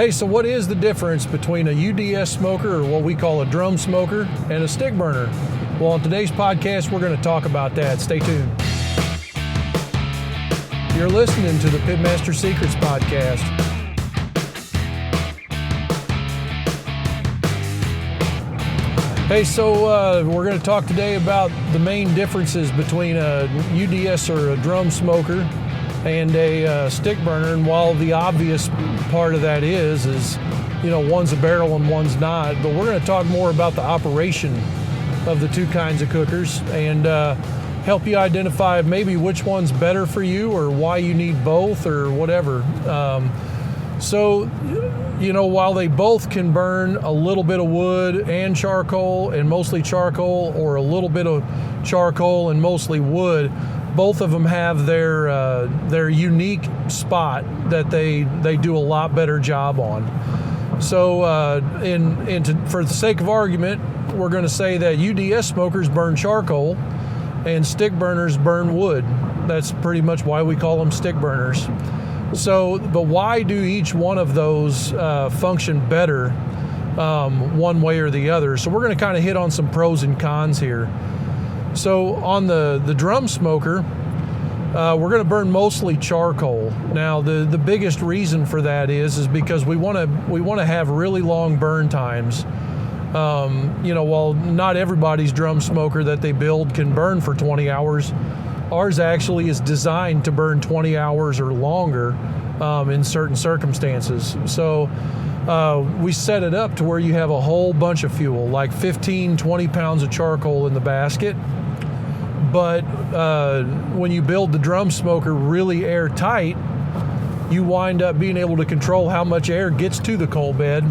Hey, so what is the difference between a UDS smoker, or what we call a drum smoker, and a stick burner? Well, on today's podcast, we're going to talk about that. Stay tuned. You're listening to the PitMaster Secrets podcast. Hey, so we're going to talk today about the main differences between a UDS or a drum smoker and a stick burner. And while the obvious part of that is one's a barrel and one's not, but we're going to talk more about the operation of the two kinds of cookers and help you identify maybe which one's better for you or why you need both or whatever. While they both can burn a little bit of wood and charcoal and mostly charcoal, or a little bit of charcoal and mostly wood, both of them have their unique spot that they do a lot better job on. So for the sake of argument, we're going to say that UDS smokers burn charcoal and stick burners burn wood. That's pretty much why we call them stick burners. So, but why do each one of those function better one way or the other? So we're going to kind of hit on some pros and cons here. So on the drum smoker, we're going to burn mostly charcoal. Now the biggest reason for that is because we want to have really long burn times. While not everybody's drum smoker that they build can burn for 20 hours, ours actually is designed to burn 20 hours or longer in certain circumstances. So we set it up to where you have a whole bunch of fuel, like 15, 20 pounds of charcoal in the basket. But when you build the drum smoker really airtight, you wind up being able to control how much air gets to the coal bed,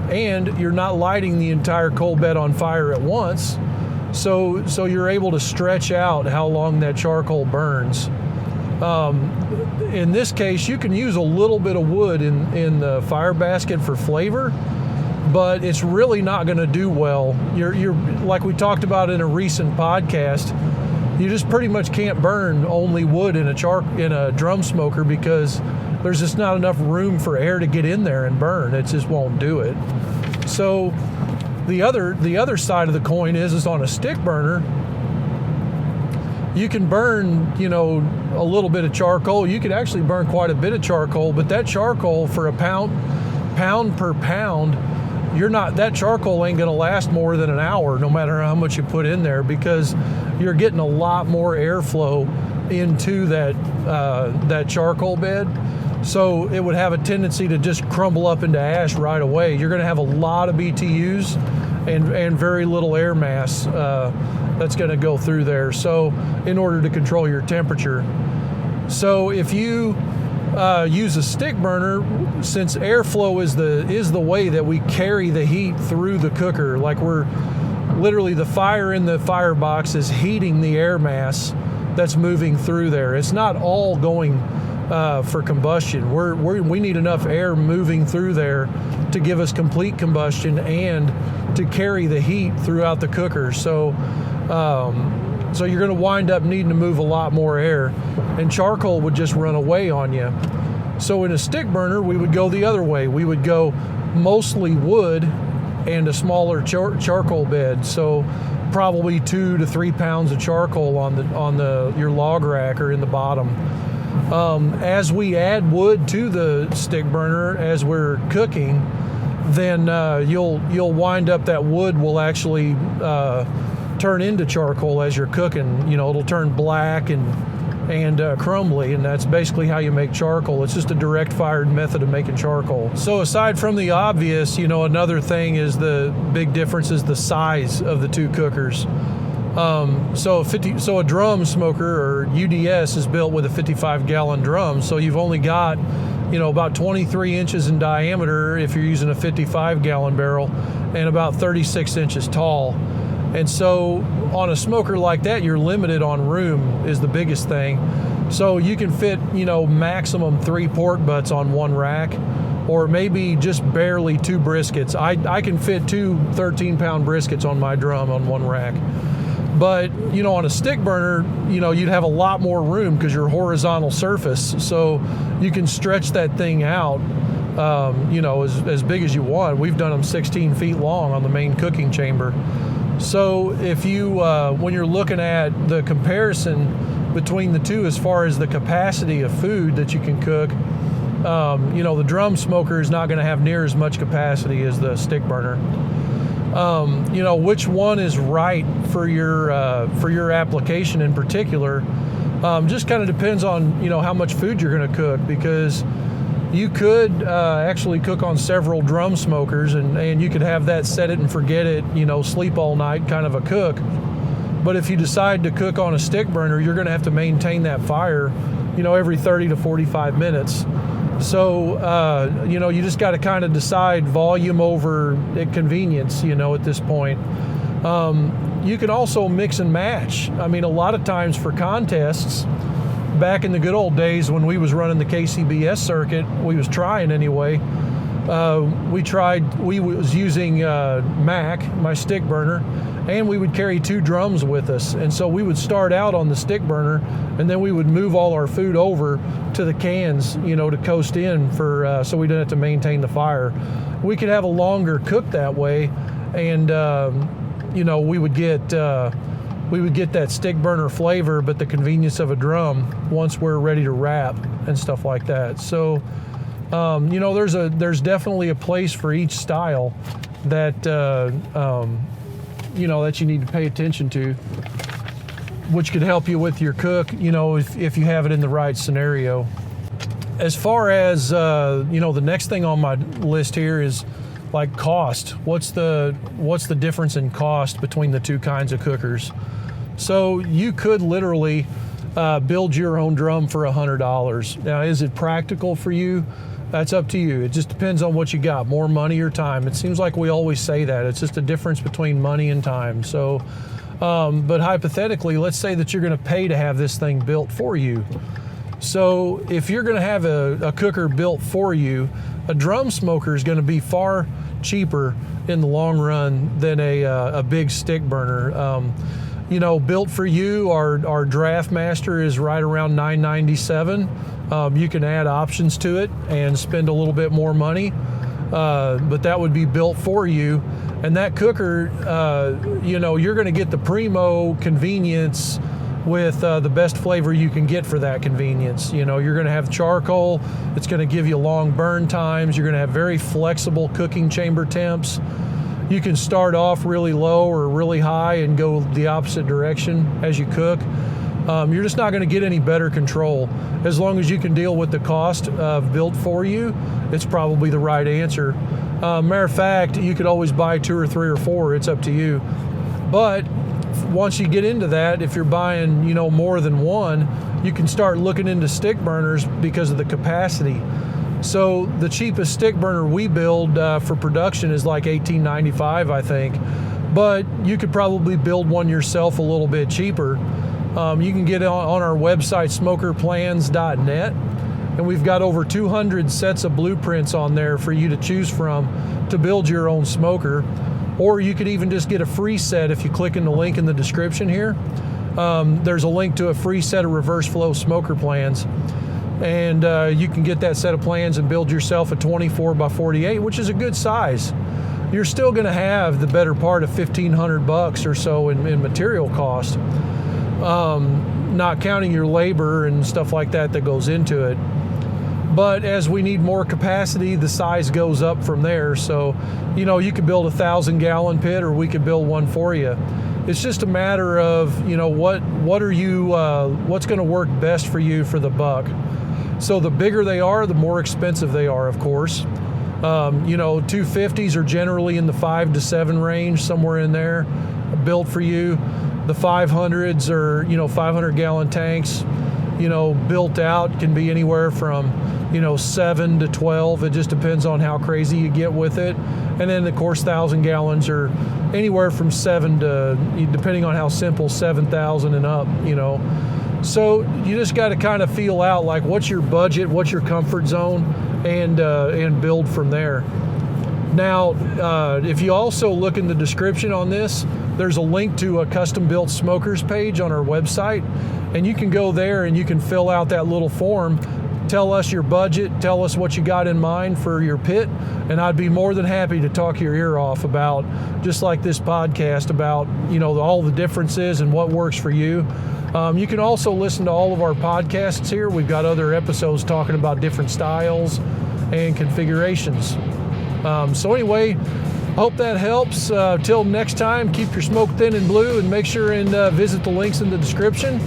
and you're not lighting the entire coal bed on fire at once. So you're able to stretch out how long that charcoal burns. In this case, you can use a little bit of wood in the fire basket for flavor, but it's really not going to do well. You're like we talked about in a recent podcast, you just pretty much can't burn only wood in a drum smoker because there's just not enough room for air to get in there and burn. It just won't do it. So the other side of the coin is on a stick burner, you can burn, a little bit of charcoal. You could actually burn quite a bit of charcoal, but that charcoal for a pound per pound, that charcoal ain't going to last more than an hour, no matter how much you put in there, because you're getting a lot more airflow into that charcoal bed. So it would have a tendency to just crumble up into ash right away. You're going to have a lot of BTUs and very little air mass that's going to go through there. So in order to control your temperature. So if you use a stick burner, since airflow is the way that we carry the heat through the cooker, like we're literally, the fire in the firebox is heating the air mass that's moving through there. It's not all going for combustion. We need enough air moving through there to give us complete combustion and to carry the heat throughout the cooker. So you're going to wind up needing to move a lot more air, and charcoal would just run away on you. So in a stick burner, we would go the other way. We would go mostly wood and a smaller charcoal bed. So probably 2 to 3 pounds of charcoal on your log rack or in the bottom. As we add wood to the stick burner as we're cooking, then you'll wind up, that wood will actually turn into charcoal as you're cooking. It'll turn black and crumbly, and that's basically how you make charcoal. It's just a direct fired method of making charcoal. So aside from the obvious, another thing is the big difference is the size of the two cookers. So a drum smoker, or UDS, is built with a 55-gallon drum. So you've only got, about 23 inches in diameter if you're using a 55-gallon barrel, and about 36 inches tall. And so on a smoker like that, you're limited on room is the biggest thing. So you can fit, maximum 3 pork butts on one rack, or maybe just barely 2 briskets. I can fit 2 13-pound briskets on my drum on one rack. But, on a stick burner, you'd have a lot more room because you're horizontal surface. So you can stretch that thing out you know, as big as you want. We've done them 16 feet long on the main cooking chamber. So if you, when you're looking at the comparison between the two as far as the capacity of food that you can cook, you know, the drum smoker is not going to have near as much capacity as the stick burner. You know, which one is right for your application in particular, just kind of depends on, you know, how much food you're going to cook, because you could actually cook on several drum smokers and you could have that set it and forget it, you know, sleep all night kind of a cook. But if you decide to cook on a stick burner, you're going to have to maintain that fire, you know, every 30 to 45 minutes. So, you know, you just got to kind of decide volume over convenience, you know, at this point. You can also mix and match. I mean, a lot of times for contests, back in the good old days when we was running the KCBS circuit, we was trying anyway, we was using Mac, my stick burner, and we would carry 2 drums with us. And so we would start out on the stick burner, and then we would move all our food over to the cans, you know, to coast in for, so we didn't have to maintain the fire. We could have a longer cook that way, and, you know, we would get that stick burner flavor, but the convenience of a drum once we're ready to wrap and stuff like that. So, you know, there's definitely a place for each style that, you know, that you need to pay attention to, which could help you with your cook, you know, if you have it in the right scenario. As far as, you know, the next thing on my list here is like cost. What's the difference in cost between the two kinds of cookers? So you could literally build your own drum for $100. Now, is it practical for you? That's up to you. It just depends on what you got, more money or time. It seems like we always say that. It's just a difference between money and time. So, but hypothetically, let's say that you're going to pay to have this thing built for you. So if you're going to have a cooker built for you, a drum smoker is going to be far cheaper in the long run than a big stick burner. You know, built for you, our DraftMaster is right around $997. You can add options to it and spend a little bit more money, but that would be built for you. And that cooker, you know, you're going to get the primo convenience with the best flavor you can get for that convenience. You know, you're going to have charcoal. It's going to give you long burn times. You're going to have very flexible cooking chamber temps. You can start off really low or really high and go the opposite direction as you cook. You're just not going to get any better control. As long as you can deal with the cost of built for you, it's probably the right answer. Matter of fact, you could always buy 2 or 3 or 4. It's up to you. But once you get into that, if you're buying, you know, more than one, you can start looking into stick burners because of the capacity. So the cheapest stick burner we build for production is like $18.95, I think. But you could probably build one yourself a little bit cheaper. You can get on our website, SmokerPlans.net, and we've got over 200 sets of blueprints on there for you to choose from to build your own smoker. Or you could even just get a free set if you click in the link in the description here. There's a link to a free set of reverse flow smoker plans. And you can get that set of plans and build yourself a 24 by 48, which is a good size. You're still going to have the better part of $1,500 or so in material cost, not counting your labor and stuff like that goes into it. But as we need more capacity, the size goes up from there. So, you know, you could build a 1,000-gallon pit, or we could build one for you. It's just a matter of, you know, what's going to work best for you for the buck. So the bigger they are, the more expensive they are, of course. You know, 250s are generally in the 5 to 7 range, somewhere in there, built for you. The 500s are, you know, 500-gallon tanks, you know, built out, can be anywhere from, you know, 7 to 12. It just depends on how crazy you get with it. And then, of course, 1,000 gallons are anywhere from 7 to, depending on how simple, 7,000 and up, you know. So you just got to kind of feel out, like, what's your budget, what's your comfort zone, and build from there. Now, if you also look in the description on this, there's a link to a custom-built smokers page on our website, and you can go there and you can fill out that little form. tell us your budget, tell us what you got in mind for your pit, and I'd be more than happy to talk your ear off about, just like this podcast, about, you know, all the differences and what works for you. You can also listen to all of our podcasts here. We've got other episodes talking about different styles and configurations. So anyway, hope that helps. Till next time, keep your smoke thin and blue, and make sure and visit the links in the description.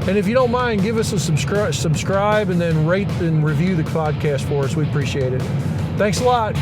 And if you don't mind, give us a subscribe and then rate and review the podcast for us. We appreciate it. Thanks a lot.